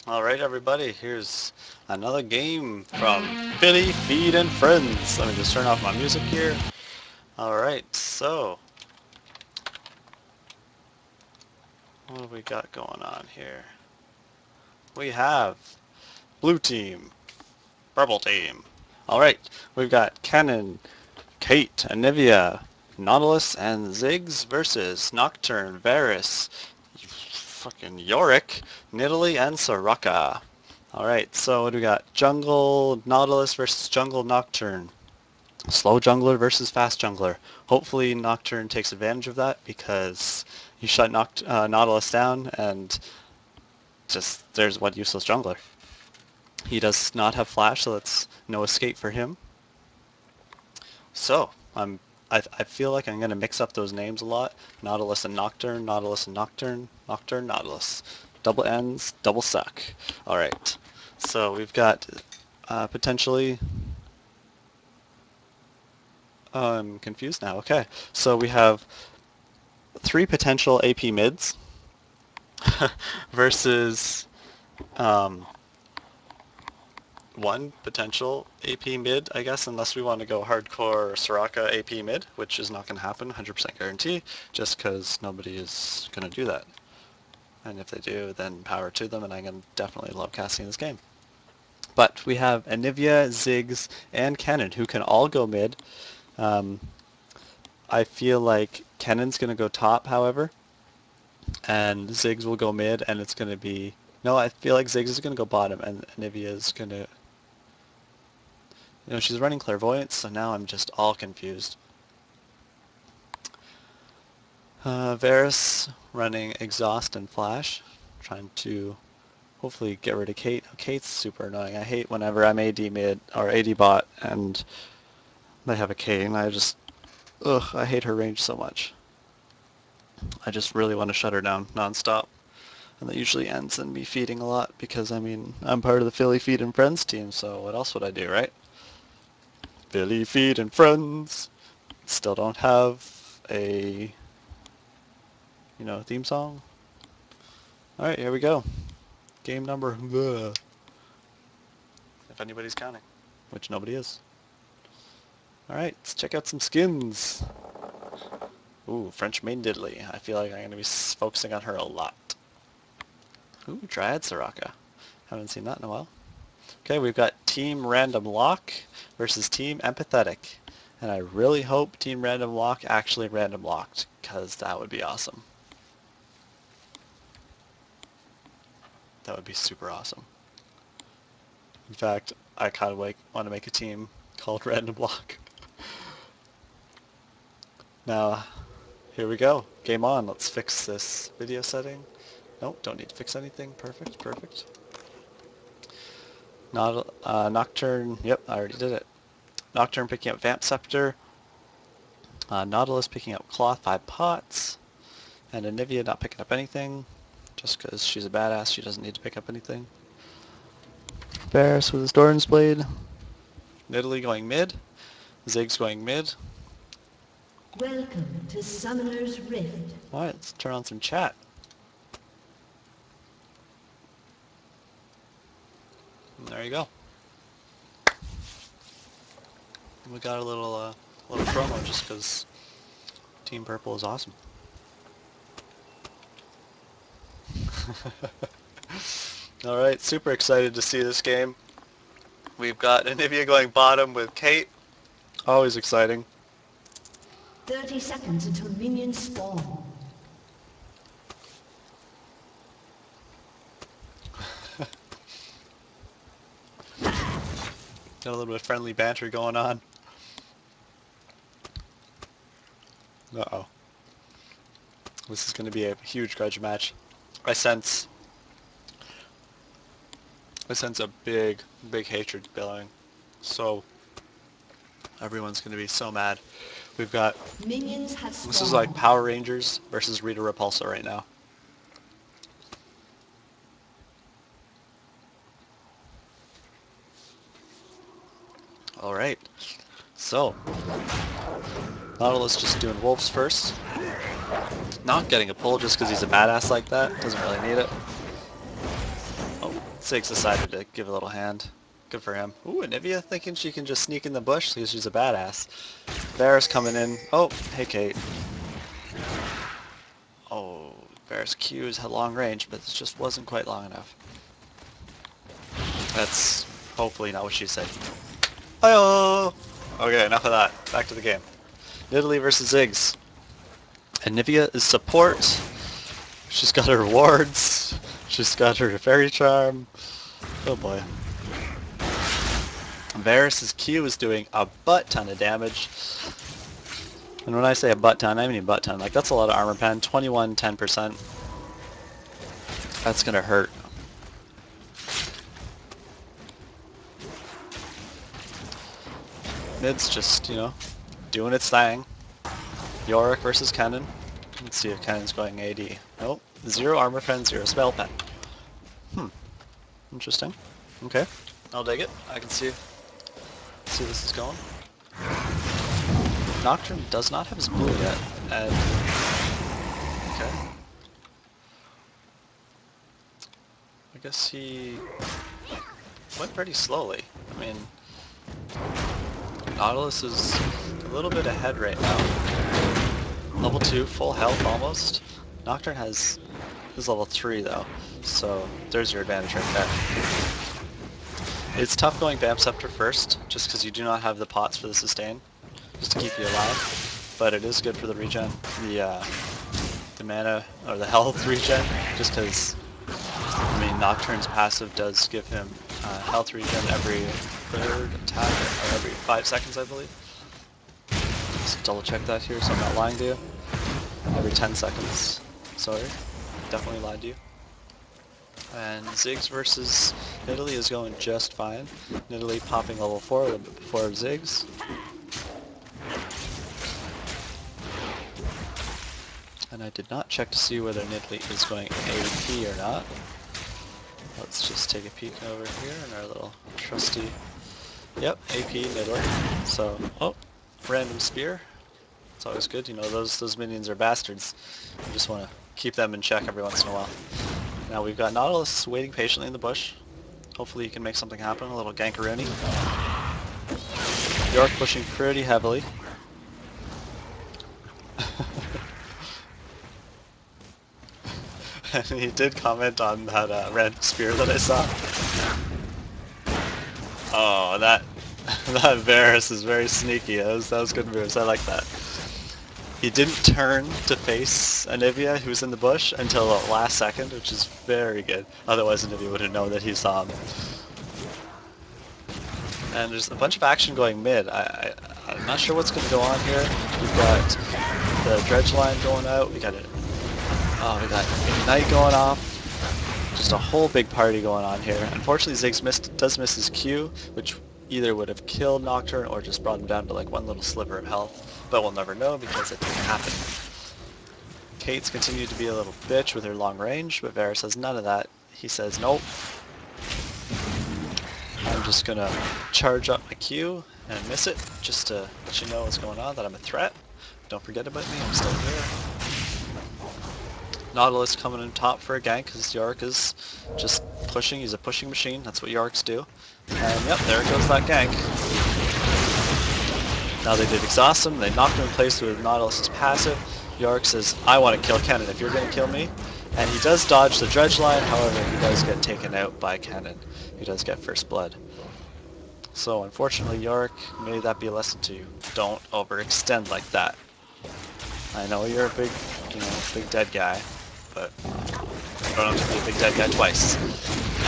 Alright everybody, here's another game from Billy, Feed, and Friends. Let me just turn off my music here. Alright, so what do we got going on here? We have Blue Team, Purple Team. Alright, we've got Cannon, Kate, Anivia, Nautilus, and Ziggs versus Nocturne, Varus, fucking Yorick, Nidalee, and Soraka. Alright, so what do we got? Jungle Nautilus versus Jungle Nocturne. Slow jungler versus fast jungler. Hopefully Nocturne takes advantage of that because he shut Nautilus down and just there's one useless jungler. He does not have flash, so that's no escape for him. So, I feel like I'm going to mix up those names a lot. Nautilus and Nocturne, Nautilus and Nocturne, Nocturne, Nautilus. Double N's, double suck. Alright, so we've got potentially... Oh, I'm confused now. Okay, so we have 3 potential AP mids versus 1 potential AP mid, I guess, unless we want to go hardcore Soraka AP mid, which is not going to happen, 100% guarantee, just because nobody is going to do that. And if they do, then power to them, and I'm going to definitely love casting this game. But we have Anivia, Ziggs, and Cannon, who can all go mid. I feel like Cannon's going to go top, however, and Ziggs will go mid, and it's going to be... No, I feel like Ziggs is going to go bottom, and Anivia is going to... You know, she's running Clairvoyance, so now I'm just all confused. Varus running Exhaust and Flash, trying to hopefully get rid of Kate. Kate's super annoying. I hate whenever I'm AD mid, or AD bot, and they have a Kate, and I just... Ugh, I hate her range so much. I just really want to shut her down non-stop. And that usually ends in me feeding a lot, because, I mean, I'm part of the Philly Feed and Friends team, so what else would I do, right? Philly Feed and Friends! Still don't have a, you know, theme song. Alright, here we go. Game number... Ugh. If anybody's counting, which nobody is. Alright, let's check out some skins. Ooh, French Maid Nidalee. I feel like I'm going to be focusing on her a lot. Ooh, Dryad Soraka. Haven't seen that in a while. Okay, we've got Team Random Locke versus Team eMphatic. And I really hope Team Random Locke actually random locked, because that would be awesome. That would be super awesome. In fact, I kind of want to make a team called Random Locke. Now, here we go. Game on. Let's fix this video setting. Nope, don't need to fix anything. Perfect, perfect. Nocturne, yep, I already did it. Nocturne picking up Vamp Scepter. Nautilus picking up Cloth 5 pots. And Anivia not picking up anything. Just because she's a badass, she doesn't need to pick up anything. Varus with his Doran's Blade. Nidalee going mid. Ziggs going mid. Welcome to Summoner's Rift. Alright, let's turn on some chat. And there you go. We got a little promo just because Team Purple is awesome. Alright, super excited to see this game. We've got Anivia going bottom with Kate. Always exciting. 30 seconds until minions spawn. Got a little bit of friendly banter going on. Uh-oh. This is going to be a huge grudge match. I sense a big hatred building. So everyone's going to be so mad. We've got... Minions have spawned. This is like Power Rangers versus Rita Repulsa right now. Alright. So Nautilus just doing wolves first. Not getting a pull just because he's a badass like that. Doesn't really need it. Oh, Ziggs decided to give a little hand. Good for him. Ooh, Anivia thinking she can just sneak in the bush because she's a badass. Varus coming in. Oh, hey Kate. Oh, Varus Q's had long range, but it just wasn't quite long enough. That's hopefully not what she said. Hi-oh! Okay, enough of that. Back to the game. Nidalee versus Ziggs. Anivia is support. She's got her wards. She's got her fairy charm. Oh boy. Varus's Q is doing a butt ton of damage. And when I say a butt ton, I mean a butt ton. Like, that's a lot of armor pen. 21, 10%. That's gonna hurt. Mid's just, you know, doing its thing. Yorick versus Kennen. Let's see if Kennen's going AD. Nope. 0 armor pen, 0 spell pen. Interesting. Okay. I'll dig it. I can see this is going. Nocturne does not have his blue yet, and okay. I guess he went pretty slowly. I mean, Nautilus is a little bit ahead right now. Level 2, full health almost. Nocturne is level 3 though, so there's your advantage right there. It's tough going Vamp Scepter first, just because you do not have the pots for the sustain, just to keep you alive. But it is good for the regen, the mana or the health regen, just because I mean Nocturne's passive does give him health regen every third attack or every 5 seconds, I believe. Just double check that here, so I'm not lying to you. Every 10 seconds. Sorry, definitely lied to you. And Ziggs versus Nidalee is going just fine. Nidalee popping level 4 a little bit before Ziggs. And I did not check to see whether Nidalee is going AP or not. Let's just take a peek over here in our little trusty... Yep, AP Nidalee. So, oh, random spear. It's always good, you know, those minions are bastards. You just want to keep them in check every once in a while. Now we've got Nautilus waiting patiently in the bush. Hopefully he can make something happen, a little gankaroonie. York pushing pretty heavily. And he did comment on that random spear that I saw. Oh, that Varus is very sneaky. That was good moves. I like that. He didn't turn to face Anivia, who was in the bush, until the last second, which is very good. Otherwise, Anivia wouldn't know that he saw him. And there's a bunch of action going mid. I'm not sure what's going to go on here. We've got the dredge line going out. We got Ignite going off. Just a whole big party going on here. Unfortunately, Ziggs does miss his Q, which either would have killed Nocturne or just brought him down to like one little sliver of health. But we'll never know because it didn't happen. Kate's continued to be a little bitch with her long range, but Varus has none of that. He says, nope. I'm just gonna charge up my Q and miss it, just to let you know what's going on, that I'm a threat. Don't forget about me, I'm still here. Nautilus coming in top for a gank because Yorick is just pushing. He's a pushing machine. That's what Yoriks do. And yep, there goes that gank. Now they did exhaust him. They knocked him in place with Nautilus's passive. Yorick says, I want to kill Kennen if you're going to kill me. And he does dodge the dredge line. However, he does get taken out by Kennen. He does get first blood. So unfortunately, Yorick, may that be a lesson to you. Don't overextend like that. I know you're a big, big dead guy, but you don't have to be a big dead guy twice.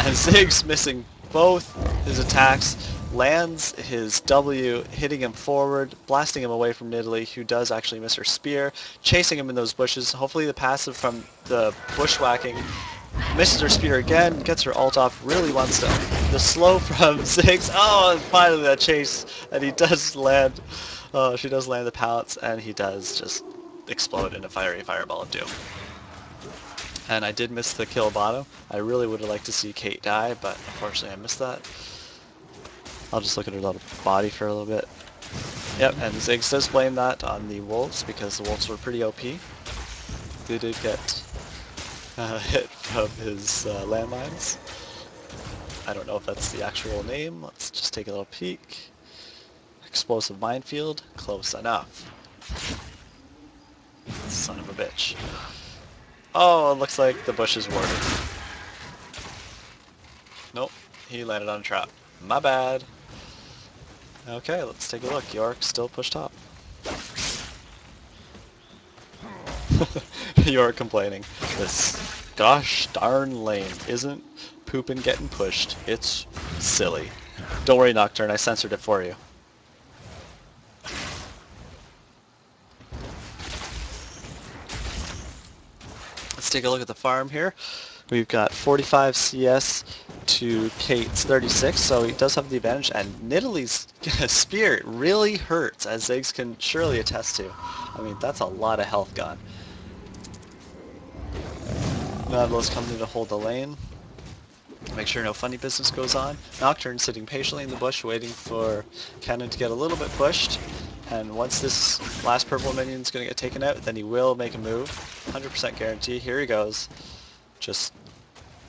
And Ziggs missing both his attacks, lands his W, hitting him forward, blasting him away from Nidalee, who does actually miss her spear, chasing him in those bushes. Hopefully the passive from the bushwhacking misses her spear again, gets her ult off, really wants to. The slow from Ziggs, oh, and finally that chase, and he does land, she does land the pallets, and he does just explode in a fiery fireball of doom. And I did miss the kill bottom. I really would have liked to see Kate die, but unfortunately I missed that. I'll just look at her little body for a little bit. Yep, and Ziggs does blame that on the wolves, because the wolves were pretty OP. They did get hit from his landmines. I don't know if that's the actual name. Let's just take a little peek. Explosive minefield, close enough. Son of a bitch. Oh, it looks like the bush is warded. Nope, he landed on a trap. My bad. Okay, let's take a look. York still pushed top. York complaining. This gosh darn lane isn't pooping getting pushed. It's silly. Don't worry, Nocturne, I censored it for you. Let's take a look at the farm here. We've got 45 CS to Kate's 36, so he does have the advantage, and Nidalee's spear really hurts, as Ziggs can surely attest to. I mean, that's a lot of health gone. Nautilus's coming to hold the lane. Make sure no funny business goes on. Nocturne sitting patiently in the bush waiting for Cannon to get a little bit pushed. And once this last purple minion is going to get taken out, then he will make a move. 100% guarantee. Here he goes. Just,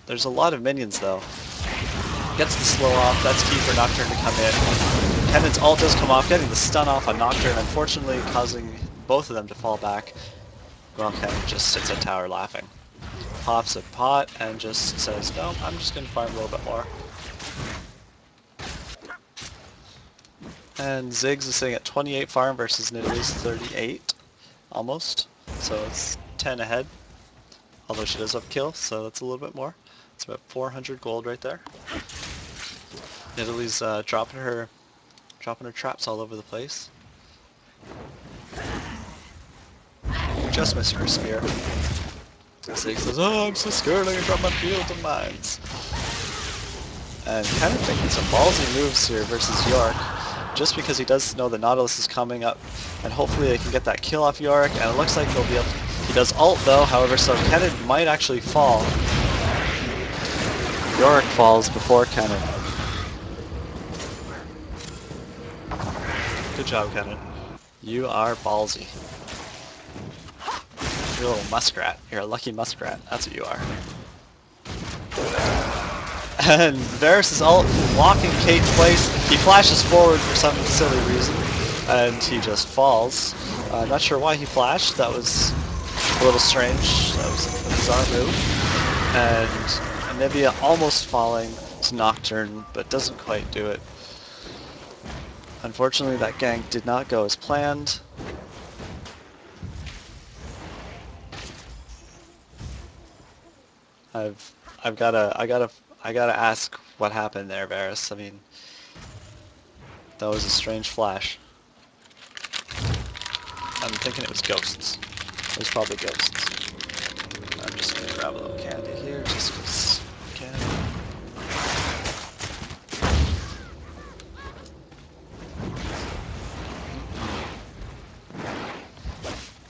there's a lot of minions though. Gets the slow off. That's key for Nocturne to come in. Cannon's ult does come off, getting the stun off on Nocturne, unfortunately causing both of them to fall back. Well, Cannon just sits at tower laughing. Pops a pot and just says, no, I'm just going to farm a little bit more. And Ziggs is sitting at 28 farm versus Nidalee's 38, almost. So it's 10 ahead, although she does have kill, so that's a little bit more. It's about 400 gold right there. Nidalee's dropping her traps all over the place. Just missing her spear. Ziggs says, oh, I'm so scared I'm gonna drop my field of mines. And kind of making some ballsy moves here versus York, just because he does know the Nautilus is coming up, and hopefully they can get that kill off York, and it looks like they'll be able to. He does ult though, however, so Cannon might actually fall. York falls before Cannon. Good job, Cannon. You are ballsy. You're a little muskrat. You're a lucky muskrat. That's what you are. And Varus' ult blocking Kate twice. He flashes forward for some silly reason, and he just falls. Not sure why he flashed. That was a little strange. That was a bizarre move. And Anivia almost falling to Nocturne, but doesn't quite do it. Unfortunately, that gank did not go as planned. I gotta ask what happened there, Varus. I mean, that was a strange flash. I'm thinking it was ghosts. It was probably ghosts. I'm just gonna grab a little candy here, just because I can.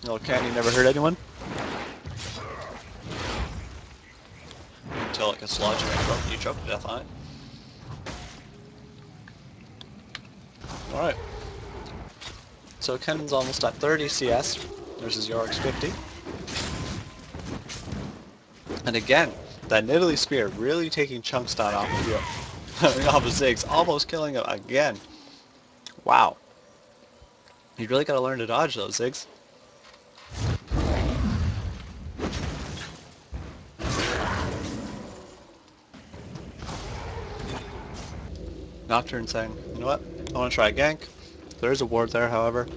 Little candy never hurt anyone. Until it gets lodged in your throat and you choke to death on it. Alright. So Cannon's almost at 30 CS versus York's 50. And again, that Nidalee spear really taking chunks down off of York. Off of Ziggs, almost killing him again. Wow. You really gotta learn to dodge those, Ziggs. Nocturne saying, you know what, I want to try a gank. There is a ward there, however.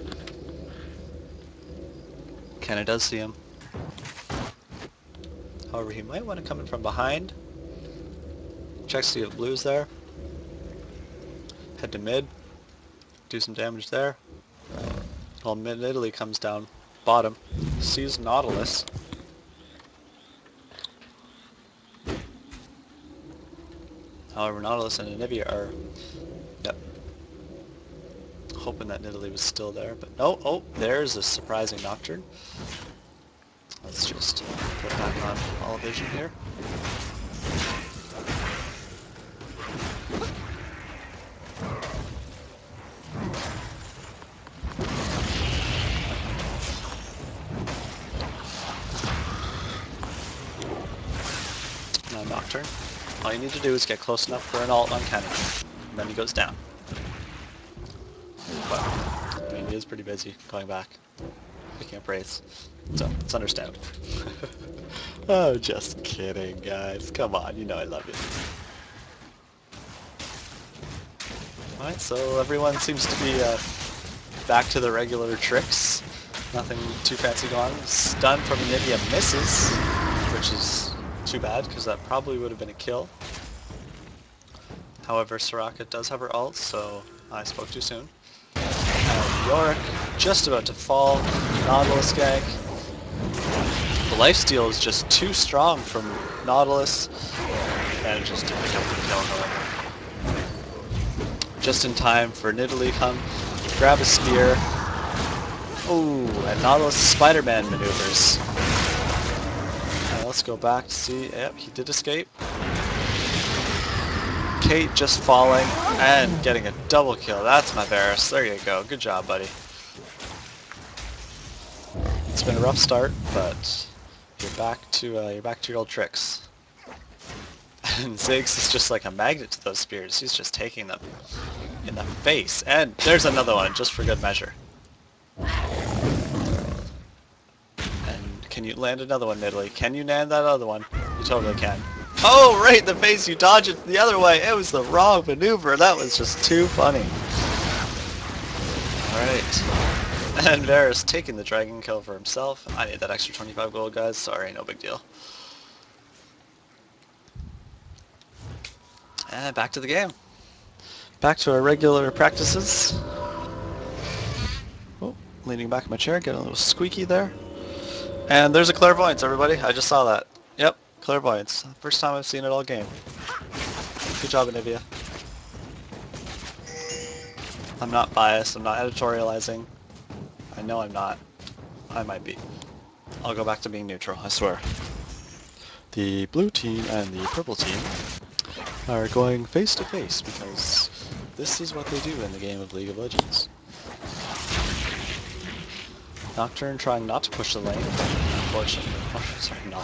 Cannon does see him. However, he might want to come in from behind. Checks to see if blue's there. Head to mid. Do some damage there. While Maid Nidalee comes down bottom. Sees Nautilus. However, Nautilus and Anivia are, yep, hoping that Nidalee was still there, but no, oh, there's a surprising Nocturne. Let's just put it back on all vision here. Now Nocturne. All you need to do is get close enough for an ult on Kenny, and then he goes down. But, I mean, he is pretty busy going back, picking up wraiths, so it's understandable. Oh, just kidding, guys. Come on, you know I love you. Alright, so everyone seems to be back to the regular tricks. Nothing too fancy going on. Stun from Nidalee misses, which is too bad, because that probably would have been a kill. However, Soraka does have her ult, so I spoke too soon. And Yorick just about to fall. Nautilus gank. The lifesteal is just too strong from Nautilus. Manages to pick up the kill, however. Just in time for Nidalee come, grab a spear. Ooh, and Nautilus Spider-Man maneuvers. Let's go back to see. Yep, he did escape. Kate just falling and getting a double kill. That's my Varus. There you go. Good job, buddy. It's been a rough start, but you're back to your old tricks. And Ziggs is just like a magnet to those spears. He's just taking them in the face. And there's another one, just for good measure. And can you land another one, Nidalee? Can you land that other one? You totally can. Oh, right in the face! You dodge it the other way! It was the wrong maneuver! That was just too funny. Alright. And Varus taking the dragon kill for himself. I need that extra 25 gold, guys. Sorry, no big deal. And back to the game. Back to our regular practices. Oh, leaning back in my chair, getting a little squeaky there. And there's a clairvoyance, everybody. I just saw that. Yep, clairvoyance. First time I've seen it all game. Good job, Anivia. I'm not biased. I'm not editorializing. I know I'm not. I might be. I'll go back to being neutral, I swear. The blue team and the purple team are going face to face because this is what they do in the game of League of Legends. Nocturne trying not to push the lane, unfortunately. Oh, sorry, not.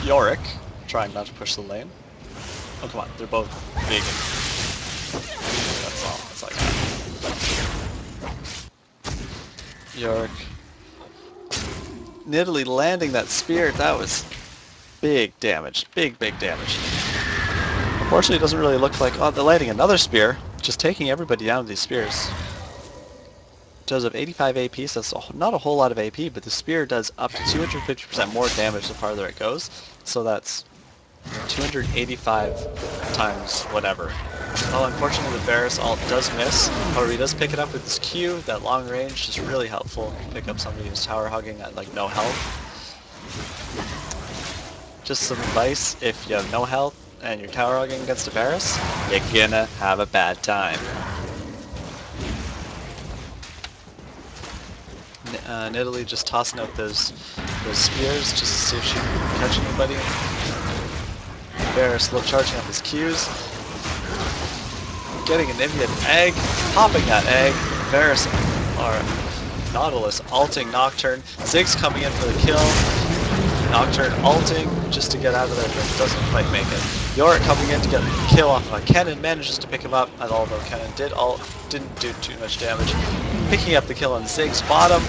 Yorick trying not to push the lane. Oh, come on, they're both vegan. That's all, that's like that. Yorick. Nidalee landing that spear, that was big damage. Big damage. Unfortunately, it doesn't really look like... Oh, they're landing another spear. Just taking everybody down with these spears. It does have 85 AP, so that's not a whole lot of AP, but the spear does up to 250% more damage the farther it goes. So that's 285 times whatever. Oh, unfortunately the Varus ult does miss. However, he does pick it up with his Q. That long range is really helpful. Pick up somebody who's tower hugging at like no health. Just some advice, if you have no health, and you're tower hugging against a Varus, you're gonna have a bad time. Nidalee just tossing out those spears just to see if she can catch anybody. Varus still charging up his Qs. Getting an Indian egg, popping that egg. Varus or Nautilus ulting Nocturne. Ziggs coming in for the kill. Nocturne ulting just to get out of there, but doesn't quite make it. Yorick coming in to get a kill off of a cannon, manages to pick him up, and although cannon did ult, didn't do too much damage. Picking up the kill on Ziggs bottom,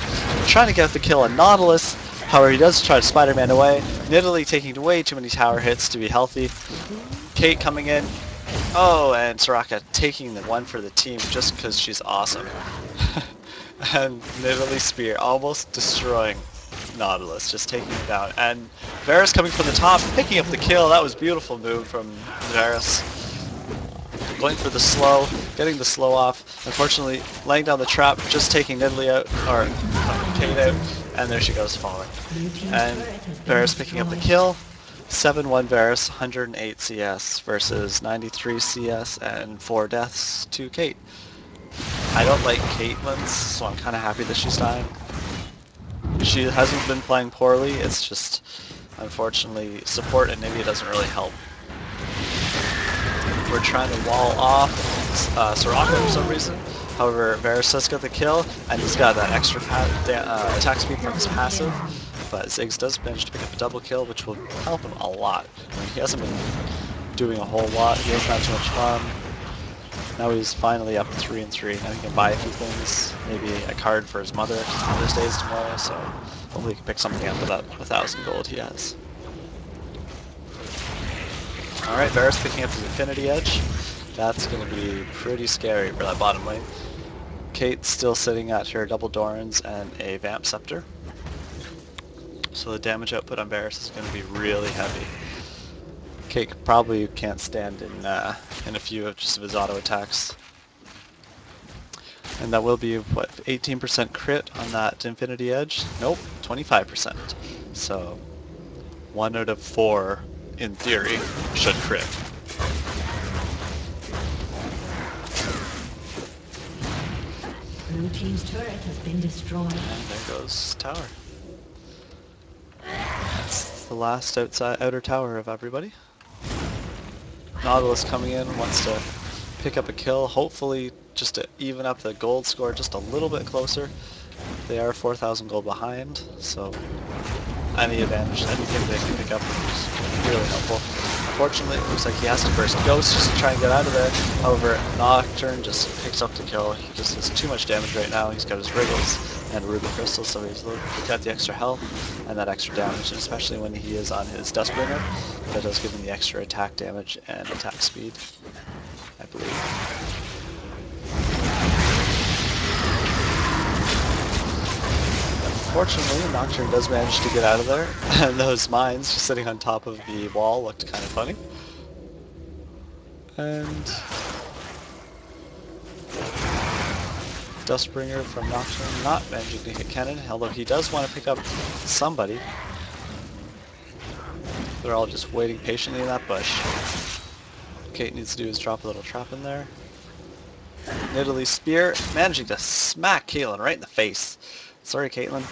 trying to get the kill on Nautilus. However, he does try to Spider-Man away. Nidalee taking way too many tower hits to be healthy. Kate coming in. Oh, and Soraka taking the one for the team just because she's awesome. And Nidalee spear almost destroying Nautilus, just taking him down. And Varus coming from the top, picking up the kill. That was a beautiful move from Varus. Going for the slow, getting the slow off. Unfortunately, laying down the trap, just taking Nidalee out, or Kate out, and there she goes falling. And Varus picking up the kill. 7-1 Varus, 108 CS versus 93 CS and 4 deaths to Kate. I don't like Caitlyn's, so I'm kind of happy that she's dying. She hasn't been playing poorly, it's just, unfortunately, support and Nivea doesn't really help. We're trying to wall off Soraka for some reason. However, Varus has got the kill, and he's got that extra attack speed from his passive. But Ziggs does manage to pick up a double kill, which will help him a lot. I mean, he hasn't been doing a whole lot. He doesn't have too much fun. Now he's finally up to 3-3. Now he can buy a few things, maybe a card for his mother, because Mother's Day is tomorrow, so hopefully he can pick something up with that 1,000 gold he has. Alright, Varus picking up his Infinity Edge. That's going to be pretty scary for that bottom lane. Kate's still sitting at her double Dorans and a Vamp Scepter. So the damage output on Varus is going to be really heavy. Kate probably can't stand in a few of just of his auto attacks. And that will be, what, 18% crit on that Infinity Edge? Nope, 25%. So 1 out of 4, in theory, should crit. Blue team's turret has been destroyed. And there goes tower. That's the last outer tower of everybody. Nautilus coming in, wants to pick up a kill, hopefully just to even up the gold score just a little bit closer. They are 4,000 gold behind, so any advantage, anything they can pick up is really helpful. Unfortunately, it looks like he has to burst Ghost just to try and get out of there. However, Nocturne just picks up the kill. He just has too much damage right now. He's got his Wriggles and Ruby Crystal, so he's got the extra health and that extra damage, and especially when he is on his Dustbringer, that does give him the extra attack damage and attack speed, I believe. Fortunately, Nocturne does manage to get out of there, and those mines just sitting on top of the wall looked kind of funny. And Dustbringer from Nocturne not managing to hit Cannon, although he does want to pick up somebody. They're all just waiting patiently in that bush. What Kate needs to do is drop a little trap in there. Nidalee Spear managing to smack Caitlyn right in the face. Sorry, Caitlyn.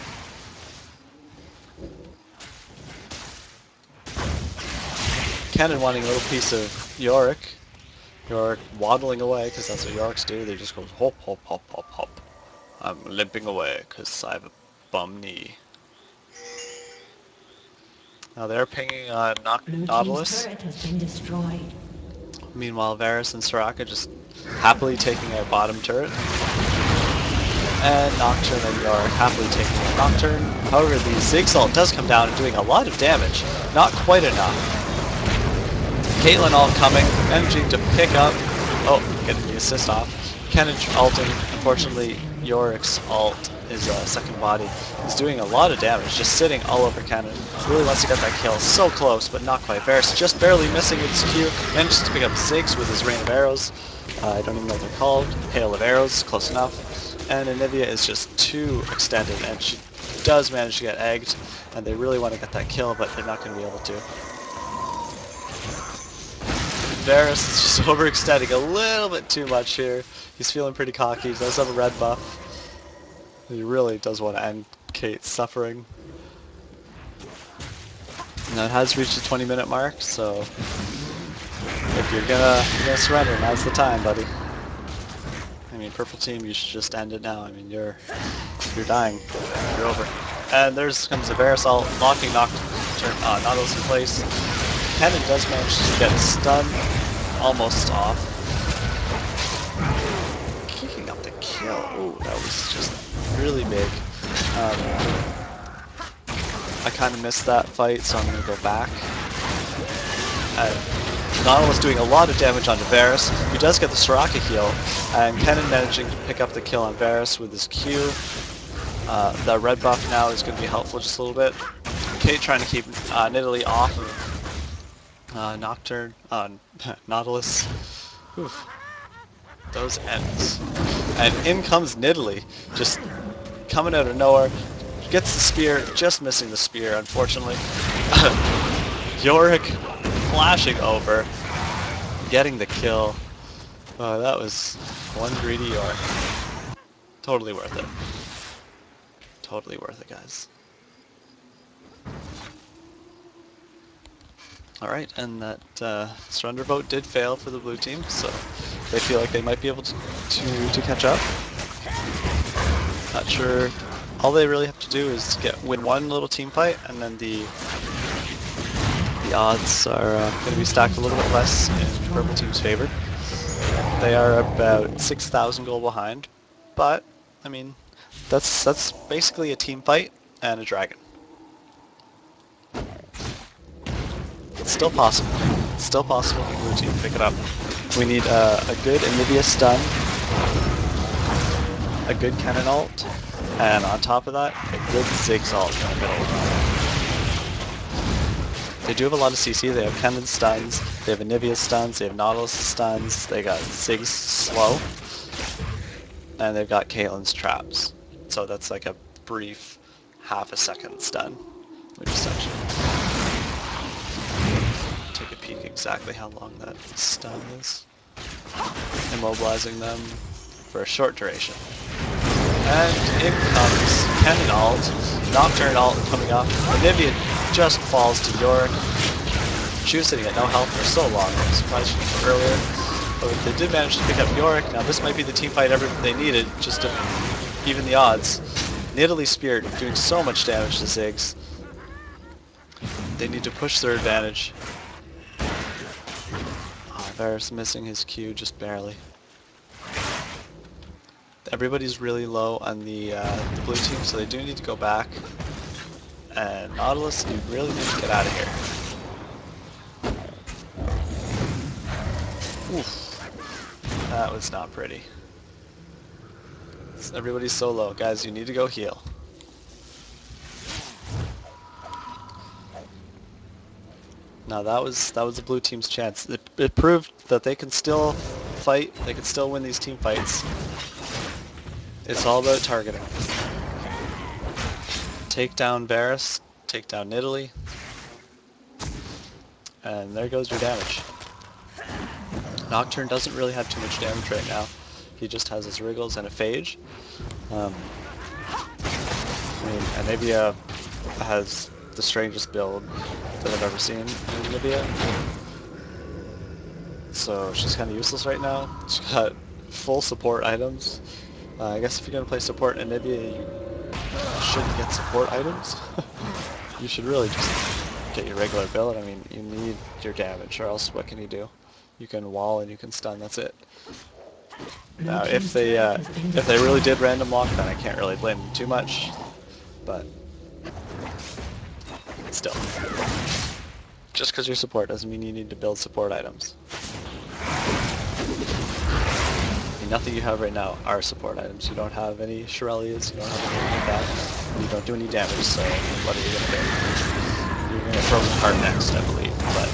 Cannon wanting a little piece of Yorick. Yorick waddling away, because that's what Yoriks do. They just go hop, hop, hop, hop, hop. I'm limping away, because I have a bum knee. Now they're pinging Nautilus. Blue team's turret has been destroyed. Meanwhile, Varus and Soraka just happily taking out bottom turret. And Nocturne and Yorick happily taking out Nocturne. However, the Zigzalt does come down and doing a lot of damage. Not quite enough. Caitlyn all coming, managing to pick up... Oh, getting the assist off. Cannon ulting. Unfortunately, Yorick's ult, his second body, is doing a lot of damage, just sitting all over Cannon. Really wants to get that kill. So close, but not quite. Varus just barely missing with his Q. Manages to pick up Ziggs with his rain of arrows. I don't even know what they're called. Hail of arrows, close enough. And Anivia is just too extended, and she does manage to get egged, and they really want to get that kill, but they're not going to be able to. Varus is just overextending a little bit too much here. He's feeling pretty cocky. He does have a red buff. He really does want to end Kate's suffering. Now it has reached the 20-minute mark, so if you're gonna surrender, now's the time, buddy. I mean, purple team, you should just end it now. I mean, you're dying. You're over. And there's comes the Varus ult, locking Nautilus in place. Cannon does manage to get a stun, almost off. Kicking up the kill. Oh, that was just really big. I kind of missed that fight, so I'm going to go back. Nautilus doing a lot of damage onto Varus, who does get the Soraka heal, and Cannon managing to pick up the kill on Varus with his Q. The red buff now is going to be helpful just a little bit. Kate trying to keep Nidalee off of Nocturne, Nautilus. Oof. Those ends. And in comes Nidalee, just coming out of nowhere. Gets the spear, just missing the spear, unfortunately. Yorick flashing over, getting the kill. Oh, that was one greedy Yorick. Totally worth it. Totally worth it, guys. Alright, and that surrender vote did fail for the blue team, so they feel like they might be able to catch up. Not sure. All they really have to do is win one little team fight, and then the the odds are going to be stacked a little bit less in purple team's favor. They are about 6,000 gold behind, but I mean that's basically a team fight and a dragon. It's still possible. It's still possible for blue team to pick it up. We need a good Anivia stun, a good cannon ult, and on top of that, a good Ziggs ult in the middle. They do have a lot of CC. They have cannon stuns, they have Anivia stuns, they have Nautilus stuns, they got Ziggs slow, and they've got Caitlyn's traps. So that's like a brief half a second stun. Let me just actually take a peek exactly how long that stun is. Immobilizing them for a short duration. And in comes cannon ult, Nocturne ult coming up. Anivia just falls to Yorick. She was sitting at no health for so long. I was surprised she was earlier. But they did manage to pick up Yorick. Now this might be the team fight they needed just to even the odds. Nidalee Spear doing so much damage to Ziggs. They need to push their advantage. Oh, Varus missing his Q just barely. Everybody's really low on the blue team, so they do need to go back. And Nautilus, you really need to get out of here. Oof. That was not pretty. Everybody's so low. Guys, you need to go heal. Now that was the blue team's chance. It proved that they can still fight, they can still win these team fights. It's all about targeting. Take down Varus, take down Nidalee, and there goes your damage. Nocturne doesn't really have too much damage right now. He just has his Wriggles and a Phage. I mean, Anivia has the strangest build that I've ever seen in Anivia. So she's kind of useless right now. She's got full support items. I guess if you're going to play support in Anivia, you shouldn't get support items. You should really just get your regular build. I mean, you need your damage, or else what can you do? You can wall and you can stun, that's it. Now, if they really did random lock, then I can't really blame them too much, but still. Just because you're support doesn't mean you need to build support items. Nothing you have right now are support items. You don't have any Shirelias, you don't have anything like that. You don't do any damage, so what are you going to do? You're going to Frozen Heart next, I believe. But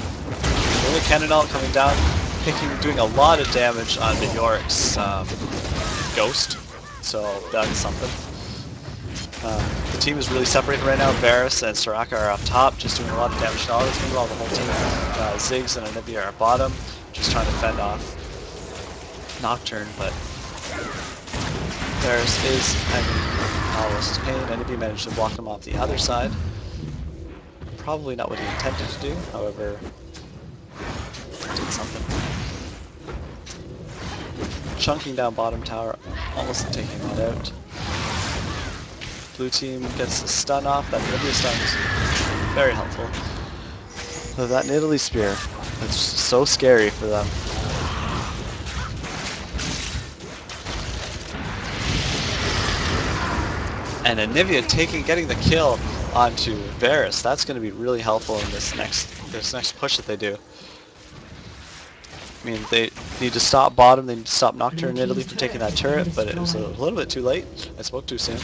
only cannon ult coming down, doing a lot of damage on the Yorick's Ghost, so that's something. The team is really separated right now. Varus and Soraka are up top, just doing a lot of damage to all this. Meanwhile, the whole team, Ziggs and Anivia are bottom, just trying to fend off Nocturne, but Varus is having Nautilus' pain. Anivia managed to block him off the other side. Probably not what he intended to do, however, did something. Chunking down bottom tower, almost taking that out. Blue team gets the stun off. That Anivia stun is very helpful. So that Nidalee Spear, it's so scary for them. And Anivia getting the kill onto Varus, that's going to be really helpful in this next push that they do. I mean, they need to stop bottom, they need to stop Nocturne and Nidalee from taking that turret, but it was a little bit too late. I spoke too soon.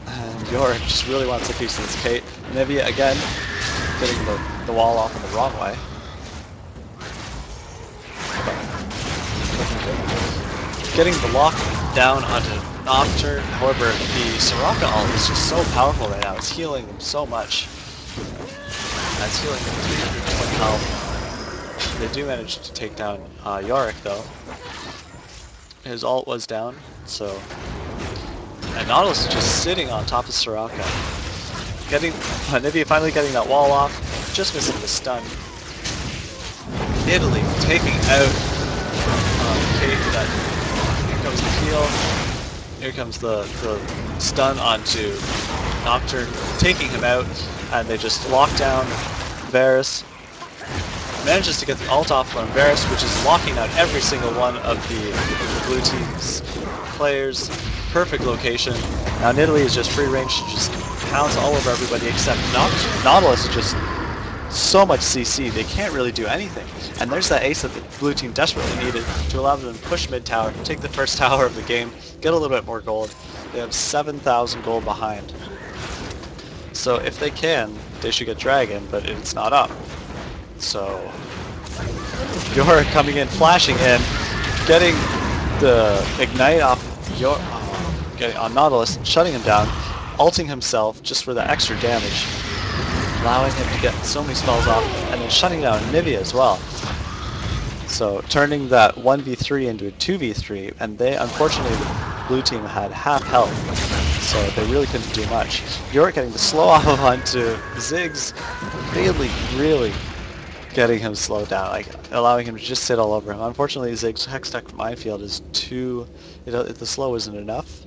And Yorick just really wants a piece of this Kate. Anivia, again, getting the wall off in the wrong way. Getting the lock down onto Nocturne, however, the Soraka ult is just so powerful right now. It's healing them so much. It's healing them 320 health. They do manage to take down Yorick though. His ult was down, so... And Nautilus is just sitting on top of Soraka. Anivia finally getting that wall off, just missing the stun. Nidalee taking out Kate with that. Here comes the heal. Here comes the stun onto Nocturne taking him out, and they just lock down Varus. Manages to get the ult off on Varus, which is locking out every single one of the blue team's players. Perfect location. Now Nidalee is just free range, just pounds all over everybody except Nautilus is just so much CC, they can't really do anything. And there's that ace that the blue team desperately needed to allow them to push mid tower, take the first tower of the game, get a little bit more gold. They have 7,000 gold behind. So if they can, they should get Dragon, but it's not up. So Yorick coming in, flashing in, getting the ignite off getting on Nautilus, shutting him down, ulting himself just for the extra damage, allowing him to get so many spells off, and then shutting down Nivea as well. So turning that 1v3 into a 2v3, and they, unfortunately, the blue team had half health, so they really couldn't do much. Yorick getting the slow off onto Ziggs, really getting him slowed down, like allowing him to just sit all over him. Unfortunately, Ziggs' Hextech minefield is too, the slow isn't enough.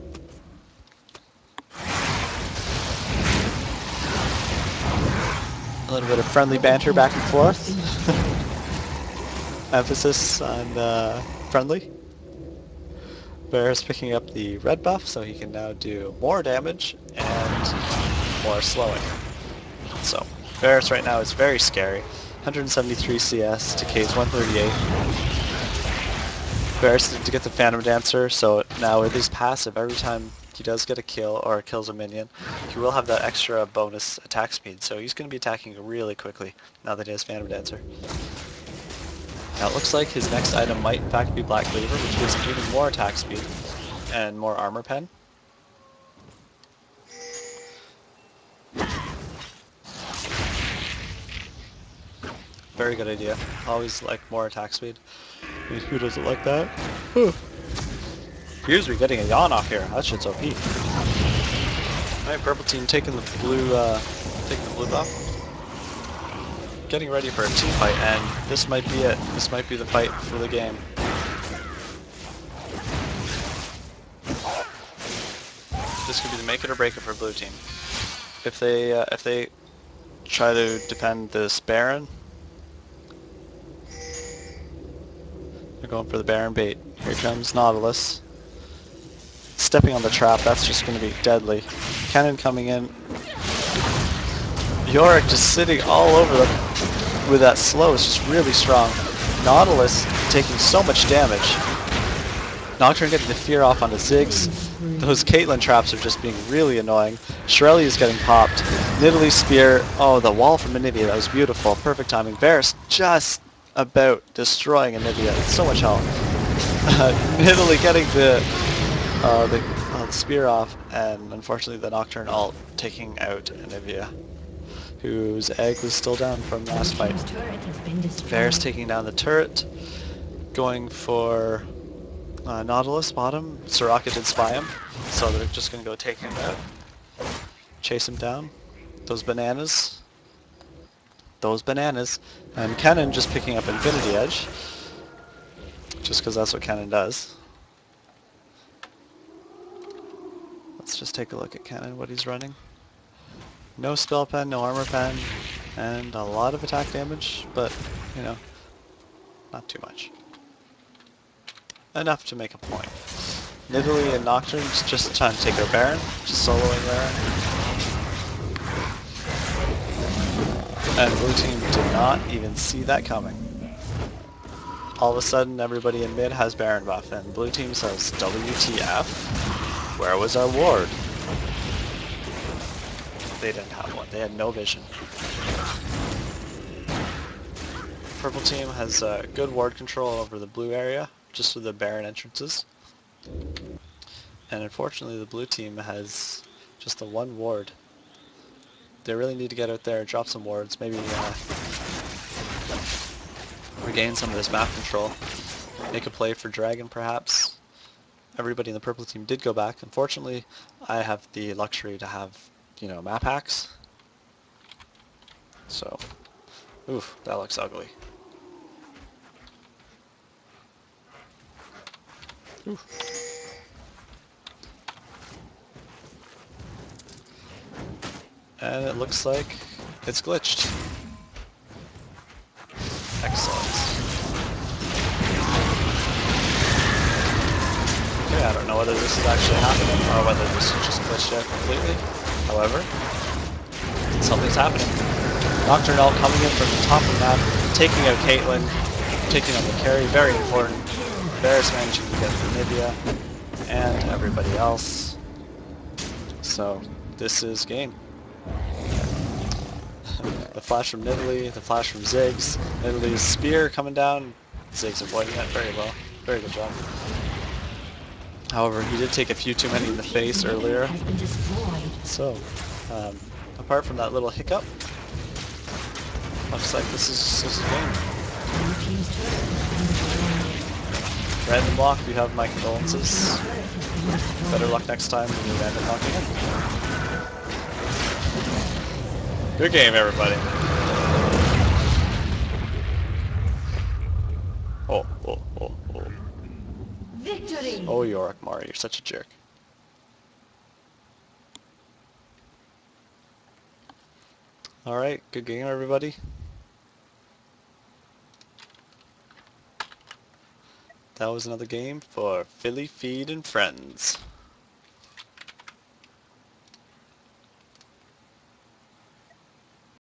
A little bit of friendly banter back and forth. Emphasis on friendly. Varus picking up the red buff, so he can now do more damage and more slowing. So Varus right now is very scary. 173 CS to K's 138. Varus to get the Phantom Dancer, so now with his passive, every time he does get a kill or kills a minion, he will have that extra bonus attack speed, so he's going to be attacking really quickly now that he has Phantom Dancer. Now it looks like his next item might in fact be Black Cleaver, which gives him even more attack speed and more armor pen. Very good idea. Always like more attack speed. I mean, who doesn't like that? Here's we're getting a yawn off here. That shit's OP. Alright, purple team taking the blue buff. Getting ready for a team fight, and this might be it. This might be the fight for the game. This could be the make it or break it for blue team. If they try to defend this Baron, they're going for the Baron bait. Here comes Nautilus. Stepping on the trap, that's just going to be deadly. Cannon coming in. Yorick just sitting all over them with that slow is just really strong. Nautilus taking so much damage. Nocturne getting the fear off onto Ziggs. Those Caitlyn traps are just being really annoying. Shirley is getting popped. Nidalee spear. Oh, the wall from Anivia, that was beautiful. Perfect timing. Varus just about destroying Anivia. So much health. Nidalee getting the spear off, and unfortunately the Nocturne ult taking out Anivia, whose egg was still down from last fight. Varus taking down the turret, going for Nautilus bottom. Soraka did spy him, so they're just going to go take him out. Chase him down. Those bananas. And Cannon just picking up Infinity Edge, just because that's what Cannon does. Let's just take a look at Cannon, what he's running. No spell pen, no armor pen, and a lot of attack damage, but, you know, not too much. Enough to make a point. Nidalee and Nocturne's just trying to take our Baron, just soloing there. And blue team did not even see that coming. All of a sudden, everybody in mid has Baron buff, and blue team says, WTF? Where was our ward? They didn't have one. They had no vision. Purple team has good ward control over the blue area, just with the Baron entrances. And unfortunately, the blue team has just the one ward. They really need to get out there and drop some wards, maybe regain some of this map control. Make a play for Dragon, perhaps. Everybody in the purple team did go back. Unfortunately, I have the luxury to have, you know, map hacks. So, oof, that looks ugly. Oof. And it looks like it's glitched. Excellent. Okay, I don't know whether this is actually happening or whether this is just glitched out completely. However, something's happening. Dr. Naut coming in from the top of the map, taking out Caitlyn, taking out the carry, very important. Varus managing to get through Nivea, and everybody else. So, this is game. The flash from Nidalee, the flash from Ziggs, Nidalee's spear coming down, Ziggs avoiding that very well. Very good job. However, he did take a few too many in the face earlier. So, apart from that little hiccup, looks like this is game. Random lock, you have my condolences. Better luck next time when you're random locking it. Good game, everybody. Oh. Victory! Oh, Yorick Mari, you're such a jerk. Alright, good game, everybody. That was another game for Philly Feed and Friends.